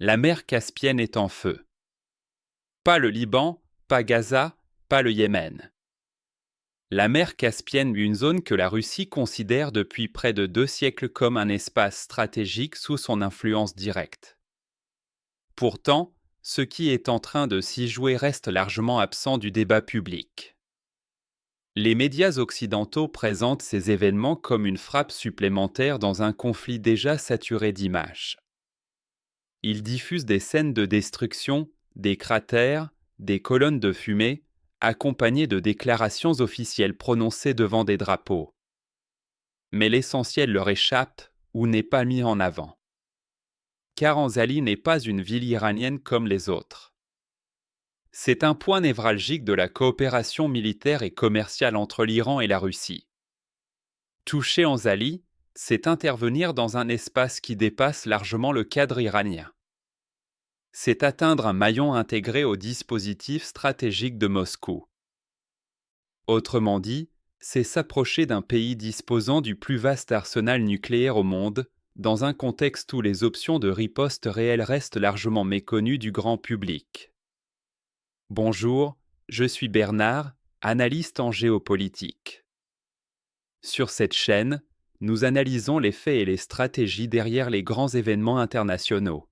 La mer Caspienne est en feu. Pas le Liban, pas Gaza, pas le Yémen. La mer Caspienne est une zone que la Russie considère depuis près de 2 siècles comme un espace stratégique sous son influence directe. Pourtant, ce qui est en train de s'y jouer reste largement absent du débat public. Les médias occidentaux présentent ces événements comme une frappe supplémentaire dans un conflit déjà saturé d'images. Ils diffusent des scènes de destruction, des cratères, des colonnes de fumée, accompagnées de déclarations officielles prononcées devant des drapeaux. Mais l'essentiel leur échappe ou n'est pas mis en avant. Kharanzali n'est pas une ville iranienne comme les autres. C'est un point névralgique de la coopération militaire et commerciale entre l'Iran et la Russie. Toucher Anzali, c'est intervenir dans un espace qui dépasse largement le cadre iranien. C'est atteindre un maillon intégré au dispositif stratégique de Moscou. Autrement dit, c'est s'approcher d'un pays disposant du plus vaste arsenal nucléaire au monde, dans un contexte où les options de riposte réelles restent largement méconnues du grand public. Bonjour, je suis Bernard, analyste en géopolitique. Sur cette chaîne, nous analysons les faits et les stratégies derrière les grands événements internationaux.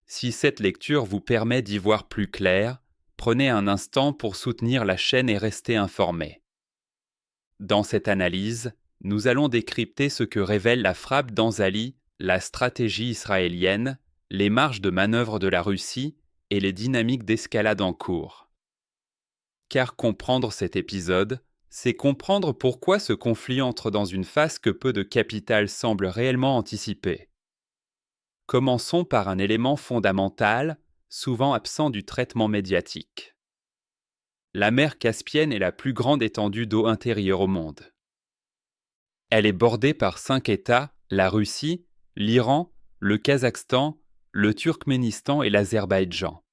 Si cette lecture vous permet d'y voir plus clair, prenez un instant pour soutenir la chaîne et rester informé. Dans cette analyse, nous allons décrypter ce que révèle la frappe d'Anzali, la stratégie israélienne, les marges de manœuvre de la Russie et les dynamiques d'escalade en cours. Car comprendre cet épisode, c'est comprendre pourquoi ce conflit entre dans une phase que peu de capital semblent réellement anticiper. Commençons par un élément fondamental, souvent absent du traitement médiatique. La mer Caspienne est la plus grande étendue d'eau intérieure au monde. Elle est bordée par 5 États, la Russie, l'Iran, le Kazakhstan, le Turkménistan et l'Azerbaïdjan.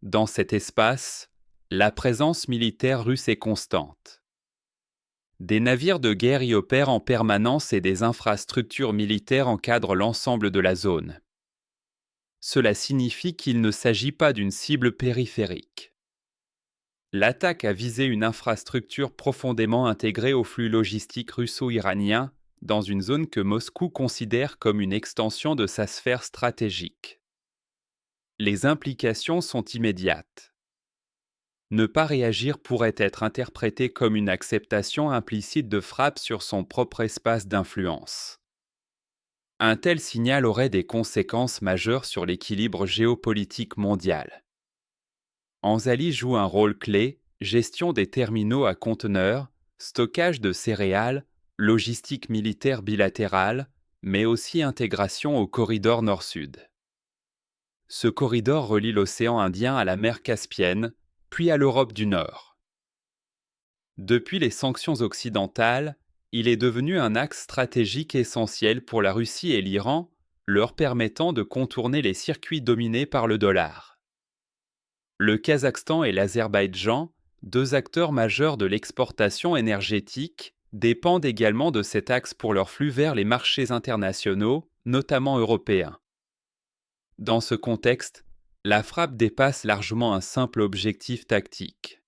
Dans cet espace, la présence militaire russe est constante. Des navires de guerre y opèrent en permanence et des infrastructures militaires encadrent l'ensemble de la zone. Cela signifie qu'il ne s'agit pas d'une cible périphérique. L'attaque a visé une infrastructure profondément intégrée au flux logistique russo-iranien dans une zone que Moscou considère comme une extension de sa sphère stratégique. Les implications sont immédiates. Ne pas réagir pourrait être interprété comme une acceptation implicite de frappe sur son propre espace d'influence. Un tel signal aurait des conséquences majeures sur l'équilibre géopolitique mondial. Anzali joue un rôle clé, gestion des terminaux à conteneurs, stockage de céréales, logistique militaire bilatérale, mais aussi intégration au corridor nord-sud. Ce corridor relie l'océan Indien à la mer Caspienne, puis à l'Europe du Nord. Depuis les sanctions occidentales, il est devenu un axe stratégique essentiel pour la Russie et l'Iran, leur permettant de contourner les circuits dominés par le dollar. Le Kazakhstan et l'Azerbaïdjan, 2 acteurs majeurs de l'exportation énergétique, dépendent également de cet axe pour leur flux vers les marchés internationaux, notamment européens. Dans ce contexte, la frappe dépasse largement un simple objectif tactique.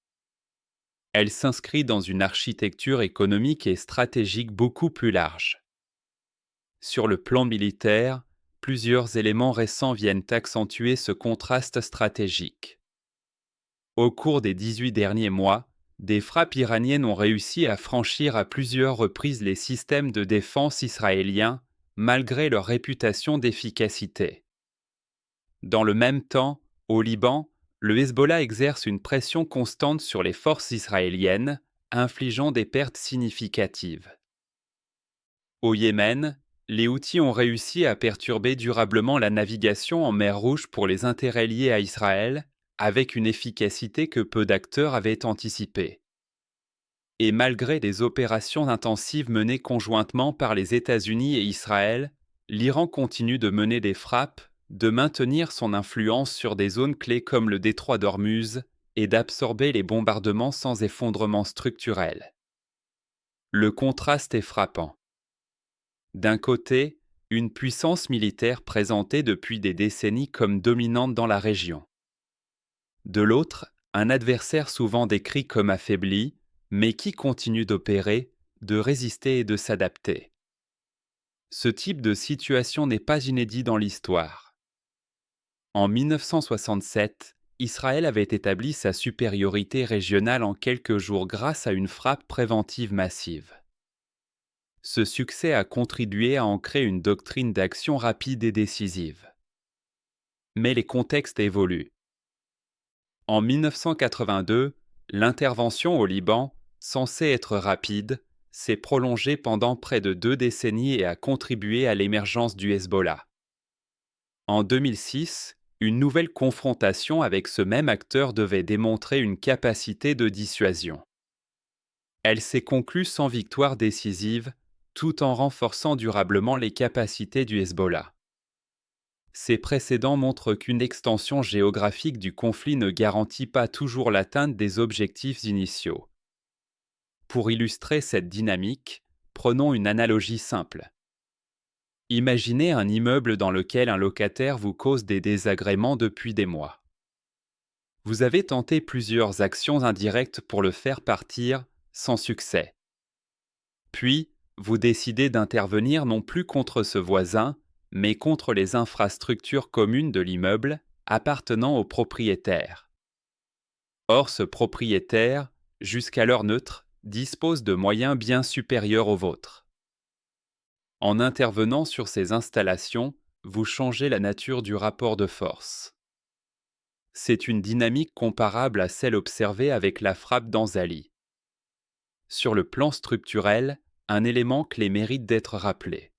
Elle s'inscrit dans une architecture économique et stratégique beaucoup plus large. Sur le plan militaire, plusieurs éléments récents viennent accentuer ce contraste stratégique. Au cours des 18 derniers mois, des frappes iraniennes ont réussi à franchir à plusieurs reprises les systèmes de défense israéliens, malgré leur réputation d'efficacité. Dans le même temps, au Liban, le Hezbollah exerce une pression constante sur les forces israéliennes, infligeant des pertes significatives. Au Yémen, les Houthis ont réussi à perturber durablement la navigation en mer Rouge pour les intérêts liés à Israël, avec une efficacité que peu d'acteurs avaient anticipée. Et malgré des opérations intensives menées conjointement par les États-Unis et Israël, l'Iran continue de mener des frappes, de maintenir son influence sur des zones clés comme le détroit d'Ormuz et d'absorber les bombardements sans effondrement structurel. Le contraste est frappant. D'un côté, une puissance militaire présentée depuis des décennies comme dominante dans la région. De l'autre, un adversaire souvent décrit comme affaibli, mais qui continue d'opérer, de résister et de s'adapter. Ce type de situation n'est pas inédit dans l'histoire. En 1967, Israël avait établi sa supériorité régionale en quelques jours grâce à une frappe préventive massive. Ce succès a contribué à ancrer une doctrine d'action rapide et décisive. Mais les contextes évoluent. En 1982, l'intervention au Liban, censée être rapide, s'est prolongée pendant près de 2 décennies et a contribué à l'émergence du Hezbollah. En 2006, une nouvelle confrontation avec ce même acteur devait démontrer une capacité de dissuasion. Elle s'est conclue sans victoire décisive, tout en renforçant durablement les capacités du Hezbollah. Ces précédents montrent qu'une extension géographique du conflit ne garantit pas toujours l'atteinte des objectifs initiaux. Pour illustrer cette dynamique, prenons une analogie simple. Imaginez un immeuble dans lequel un locataire vous cause des désagréments depuis des mois. Vous avez tenté plusieurs actions indirectes pour le faire partir, sans succès. Puis, vous décidez d'intervenir non plus contre ce voisin, mais contre les infrastructures communes de l'immeuble appartenant au propriétaire. Or, ce propriétaire, jusqu'alors neutre, dispose de moyens bien supérieurs aux vôtres. En intervenant sur ces installations, vous changez la nature du rapport de force. C'est une dynamique comparable à celle observée avec la frappe d'Anzali. Sur le plan structurel, un élément clé mérite d'être rappelé.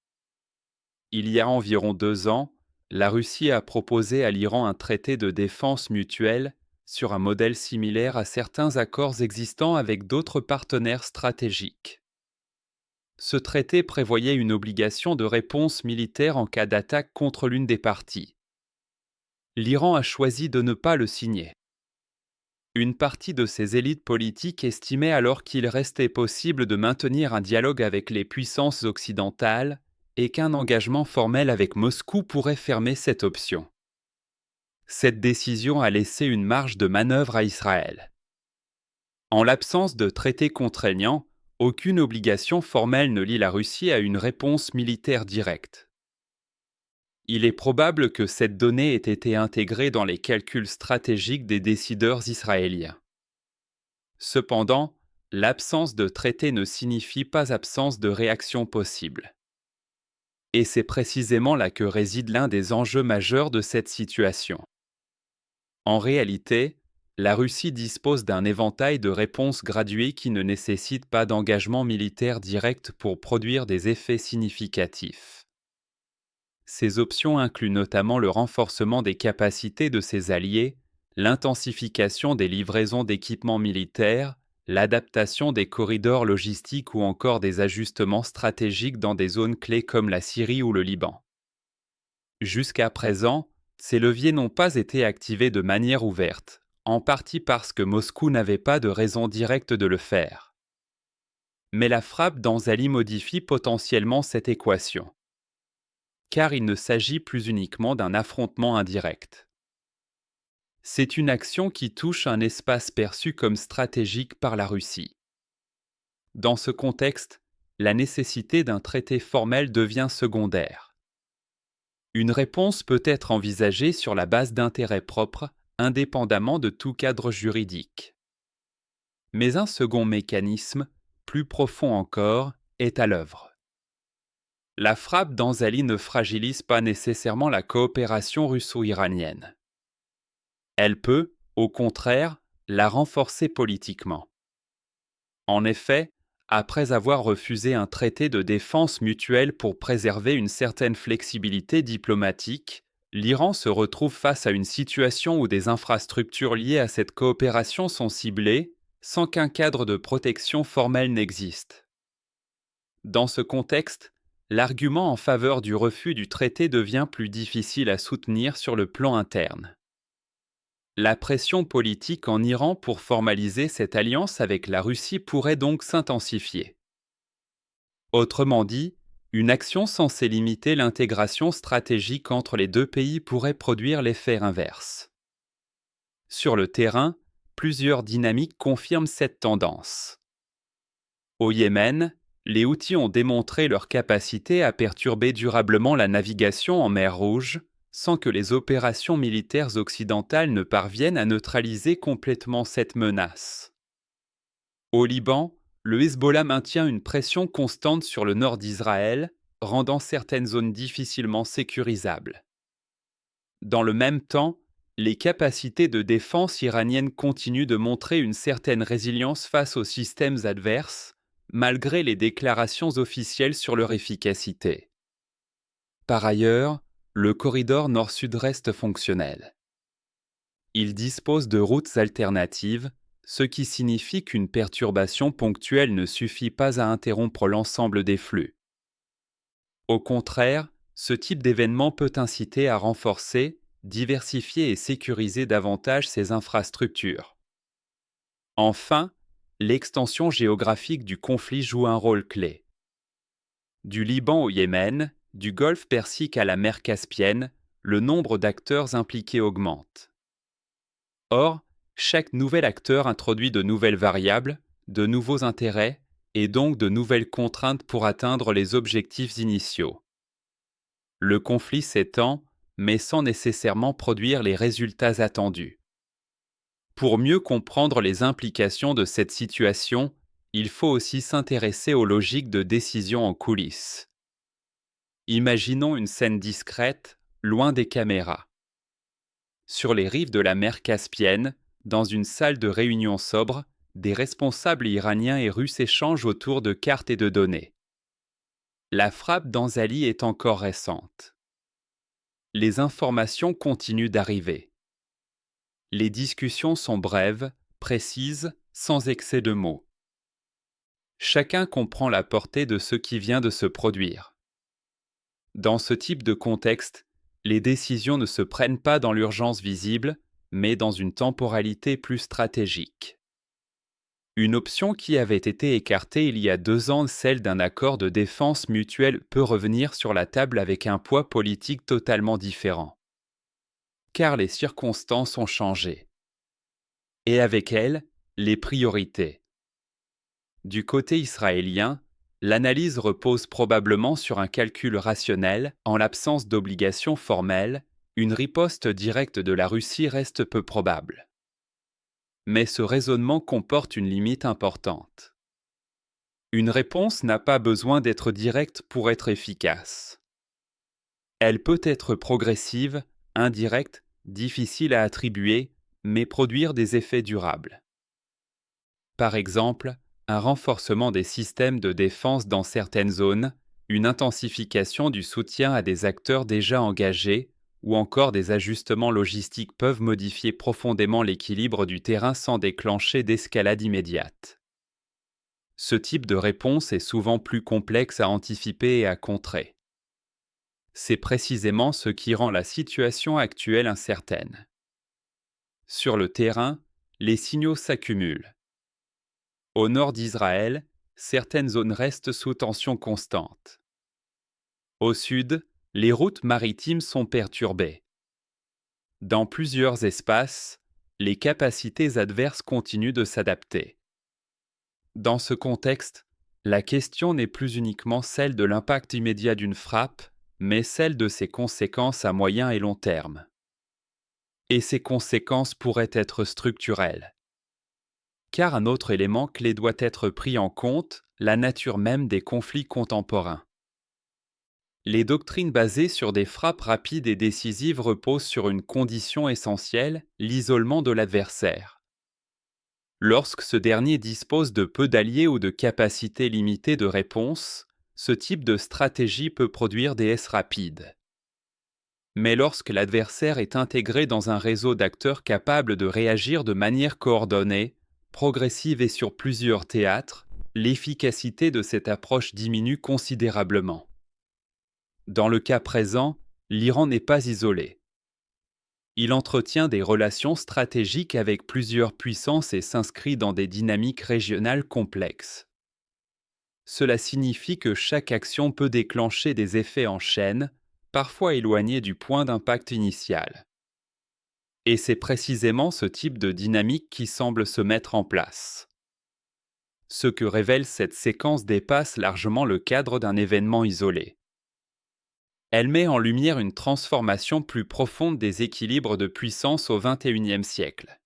Il y a environ 2 ans, la Russie a proposé à l'Iran un traité de défense mutuelle sur un modèle similaire à certains accords existants avec d'autres partenaires stratégiques. Ce traité prévoyait une obligation de réponse militaire en cas d'attaque contre l'une des parties. L'Iran a choisi de ne pas le signer. Une partie de ses élites politiques estimait alors qu'il restait possible de maintenir un dialogue avec les puissances occidentales et qu'un engagement formel avec Moscou pourrait fermer cette option. Cette décision a laissé une marge de manœuvre à Israël. En l'absence de traité contraignant, aucune obligation formelle ne lie la Russie à une réponse militaire directe. Il est probable que cette donnée ait été intégrée dans les calculs stratégiques des décideurs israéliens. Cependant, l'absence de traité ne signifie pas absence de réaction possible. Et c'est précisément là que réside l'un des enjeux majeurs de cette situation. En réalité, la Russie dispose d'un éventail de réponses graduées qui ne nécessitent pas d'engagement militaire direct pour produire des effets significatifs. Ces options incluent notamment le renforcement des capacités de ses alliés, l'intensification des livraisons d'équipements militaires, l'adaptation des corridors logistiques ou encore des ajustements stratégiques dans des zones clés comme la Syrie ou le Liban. Jusqu'à présent, ces leviers n'ont pas été activés de manière ouverte, en partie parce que Moscou n'avait pas de raison directe de le faire. Mais la frappe d'Anzali modifie potentiellement cette équation. Car il ne s'agit plus uniquement d'un affrontement indirect. C'est une action qui touche un espace perçu comme stratégique par la Russie. Dans ce contexte, la nécessité d'un traité formel devient secondaire. Une réponse peut être envisagée sur la base d'intérêts propres, indépendamment de tout cadre juridique. Mais un second mécanisme, plus profond encore, est à l'œuvre. La frappe d'Anzali ne fragilise pas nécessairement la coopération russo-iranienne. Elle peut, au contraire, la renforcer politiquement. En effet, après avoir refusé un traité de défense mutuelle pour préserver une certaine flexibilité diplomatique, l'Iran se retrouve face à une situation où des infrastructures liées à cette coopération sont ciblées, sans qu'un cadre de protection formel n'existe. Dans ce contexte, l'argument en faveur du refus du traité devient plus difficile à soutenir sur le plan interne. La pression politique en Iran pour formaliser cette alliance avec la Russie pourrait donc s'intensifier. Autrement dit, Une action censée limiter l'intégration stratégique entre les deux pays pourrait produire l'effet inverse. Sur le terrain, plusieurs dynamiques confirment cette tendance. Au Yémen, les Houthis ont démontré leur capacité à perturber durablement la navigation en mer Rouge, sans que les opérations militaires occidentales ne parviennent à neutraliser complètement cette menace. Au Liban, le Hezbollah maintient une pression constante sur le nord d'Israël, rendant certaines zones difficilement sécurisables. Dans le même temps, les capacités de défense iraniennes continuent de montrer une certaine résilience face aux systèmes adverses, malgré les déclarations officielles sur leur efficacité. Par ailleurs, le corridor nord-sud reste fonctionnel. Il dispose de routes alternatives, ce qui signifie qu'une perturbation ponctuelle ne suffit pas à interrompre l'ensemble des flux. Au contraire, ce type d'événement peut inciter à renforcer, diversifier et sécuriser davantage ces infrastructures. Enfin, l'extension géographique du conflit joue un rôle clé. Du Liban au Yémen, du Golfe Persique à la mer Caspienne, le nombre d'acteurs impliqués augmente. Or, chaque nouvel acteur introduit de nouvelles variables, de nouveaux intérêts et donc de nouvelles contraintes pour atteindre les objectifs initiaux. Le conflit s'étend, mais sans nécessairement produire les résultats attendus. Pour mieux comprendre les implications de cette situation, il faut aussi s'intéresser aux logiques de décision en coulisses. Imaginons une scène discrète, loin des caméras. Sur les rives de la mer Caspienne, dans une salle de réunion sobre, des responsables iraniens et russes échangent autour de cartes et de données. La frappe d'Anzali est encore récente. Les informations continuent d'arriver. Les discussions sont brèves, précises, sans excès de mots. Chacun comprend la portée de ce qui vient de se produire. Dans ce type de contexte, les décisions ne se prennent pas dans l'urgence visible, mais dans une temporalité plus stratégique. Une option qui avait été écartée il y a 2 ans, celle d'un accord de défense mutuelle, peut revenir sur la table avec un poids politique totalement différent. Car les circonstances ont changé. Et avec elles, les priorités. Du côté israélien, l'analyse repose probablement sur un calcul rationnel. En l'absence d'obligations formelles, une riposte directe de la Russie reste peu probable. Mais ce raisonnement comporte une limite importante. Une réponse n'a pas besoin d'être directe pour être efficace. Elle peut être progressive, indirecte, difficile à attribuer, mais produire des effets durables. Par exemple, un renforcement des systèmes de défense dans certaines zones, une intensification du soutien à des acteurs déjà engagés, ou encore des ajustements logistiques peuvent modifier profondément l'équilibre du terrain sans déclencher d'escalade immédiate. Ce type de réponse est souvent plus complexe à anticiper et à contrer. C'est précisément ce qui rend la situation actuelle incertaine. Sur le terrain, les signaux s'accumulent. Au nord d'Israël, certaines zones restent sous tension constante. Au sud, les routes maritimes sont perturbées. Dans plusieurs espaces, les capacités adverses continuent de s'adapter. Dans ce contexte, la question n'est plus uniquement celle de l'impact immédiat d'une frappe, mais celle de ses conséquences à moyen et long terme. Et ces conséquences pourraient être structurelles. Car un autre élément clé doit être pris en compte, la nature même des conflits contemporains. Les doctrines basées sur des frappes rapides et décisives reposent sur une condition essentielle, l'isolement de l'adversaire. Lorsque ce dernier dispose de peu d'alliés ou de capacités limitées de réponse, ce type de stratégie peut produire des S rapides. Mais lorsque l'adversaire est intégré dans un réseau d'acteurs capables de réagir de manière coordonnée, progressive et sur plusieurs théâtres, l'efficacité de cette approche diminue considérablement. Dans le cas présent, l'Iran n'est pas isolé. Il entretient des relations stratégiques avec plusieurs puissances et s'inscrit dans des dynamiques régionales complexes. cela signifie que chaque action peut déclencher des effets en chaîne, parfois éloignés du point d'impact initial. Et c'est précisément ce type de dynamique qui semble se mettre en place. Ce que révèle cette séquence dépasse largement le cadre d'un événement isolé. Elle met en lumière une transformation plus profonde des équilibres de puissance au XXIe siècle.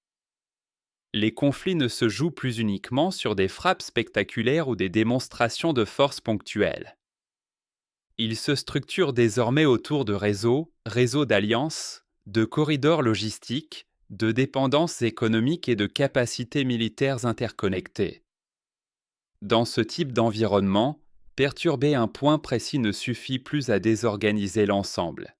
Les conflits ne se jouent plus uniquement sur des frappes spectaculaires ou des démonstrations de force ponctuelles. Ils se structurent désormais autour de réseaux d'alliances, de corridors logistiques, de dépendances économiques et de capacités militaires interconnectées. Dans ce type d'environnement, perturber un point précis ne suffit plus à désorganiser l'ensemble.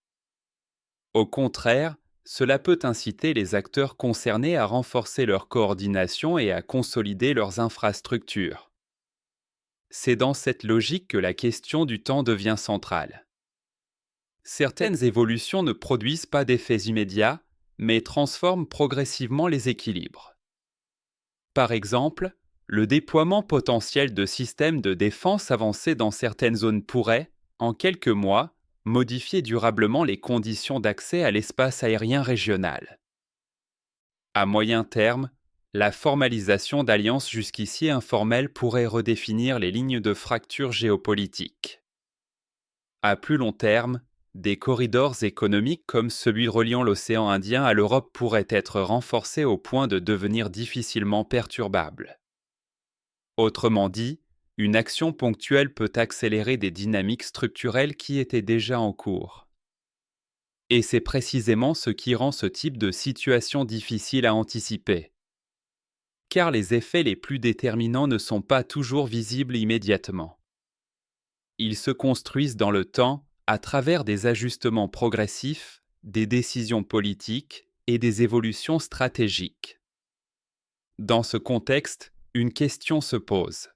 Au contraire, cela peut inciter les acteurs concernés à renforcer leur coordination et à consolider leurs infrastructures. C'est dans cette logique que la question du temps devient centrale. Certaines évolutions ne produisent pas d'effets immédiats, mais transforment progressivement les équilibres. Par exemple, le déploiement potentiel de systèmes de défense avancés dans certaines zones pourrait, en quelques mois, modifier durablement les conditions d'accès à l'espace aérien régional. À moyen terme, la formalisation d'alliances jusqu'ici informelles pourrait redéfinir les lignes de fracture géopolitique. À plus long terme, des corridors économiques comme celui reliant l'océan Indien à l'Europe pourraient être renforcés au point de devenir difficilement perturbables. Autrement dit, une action ponctuelle peut accélérer des dynamiques structurelles qui étaient déjà en cours. Et c'est précisément ce qui rend ce type de situation difficile à anticiper. Car les effets les plus déterminants ne sont pas toujours visibles immédiatement. Ils se construisent dans le temps à travers des ajustements progressifs, des décisions politiques et des évolutions stratégiques. Dans ce contexte, une question se pose.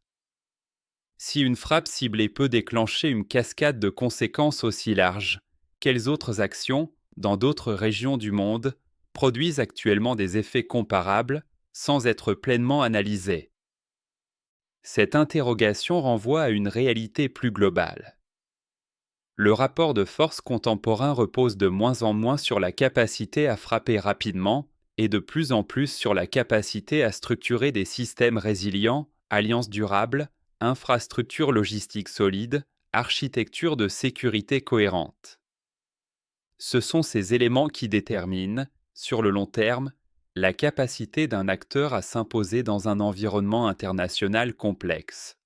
Si une frappe ciblée peut déclencher une cascade de conséquences aussi larges, quelles autres actions, dans d'autres régions du monde, produisent actuellement des effets comparables sans être pleinement analysées? Cette interrogation renvoie à une réalité plus globale. Le rapport de force contemporain repose de moins en moins sur la capacité à frapper rapidement et de plus en plus sur la capacité à structurer des systèmes résilients, alliances durables, infrastructures logistiques solides, architecture de sécurité cohérente. Ce sont ces éléments qui déterminent, sur le long terme, la capacité d'un acteur à s'imposer dans un environnement international complexe.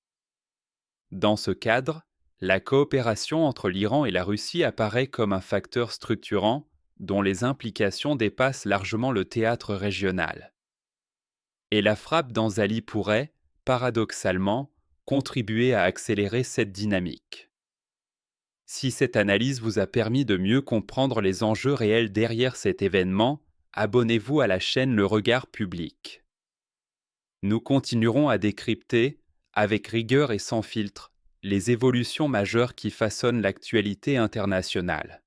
Dans ce cadre, la coopération entre l'Iran et la Russie apparaît comme un facteur structurant dont les implications dépassent largement le théâtre régional. Et la frappe d'Anzali pourrait, paradoxalement, contribuer à accélérer cette dynamique. Si cette analyse vous a permis de mieux comprendre les enjeux réels derrière cet événement, abonnez-vous à la chaîne Le Regard Public. Nous continuerons à décrypter, avec rigueur et sans filtre, les évolutions majeures qui façonnent l'actualité internationale.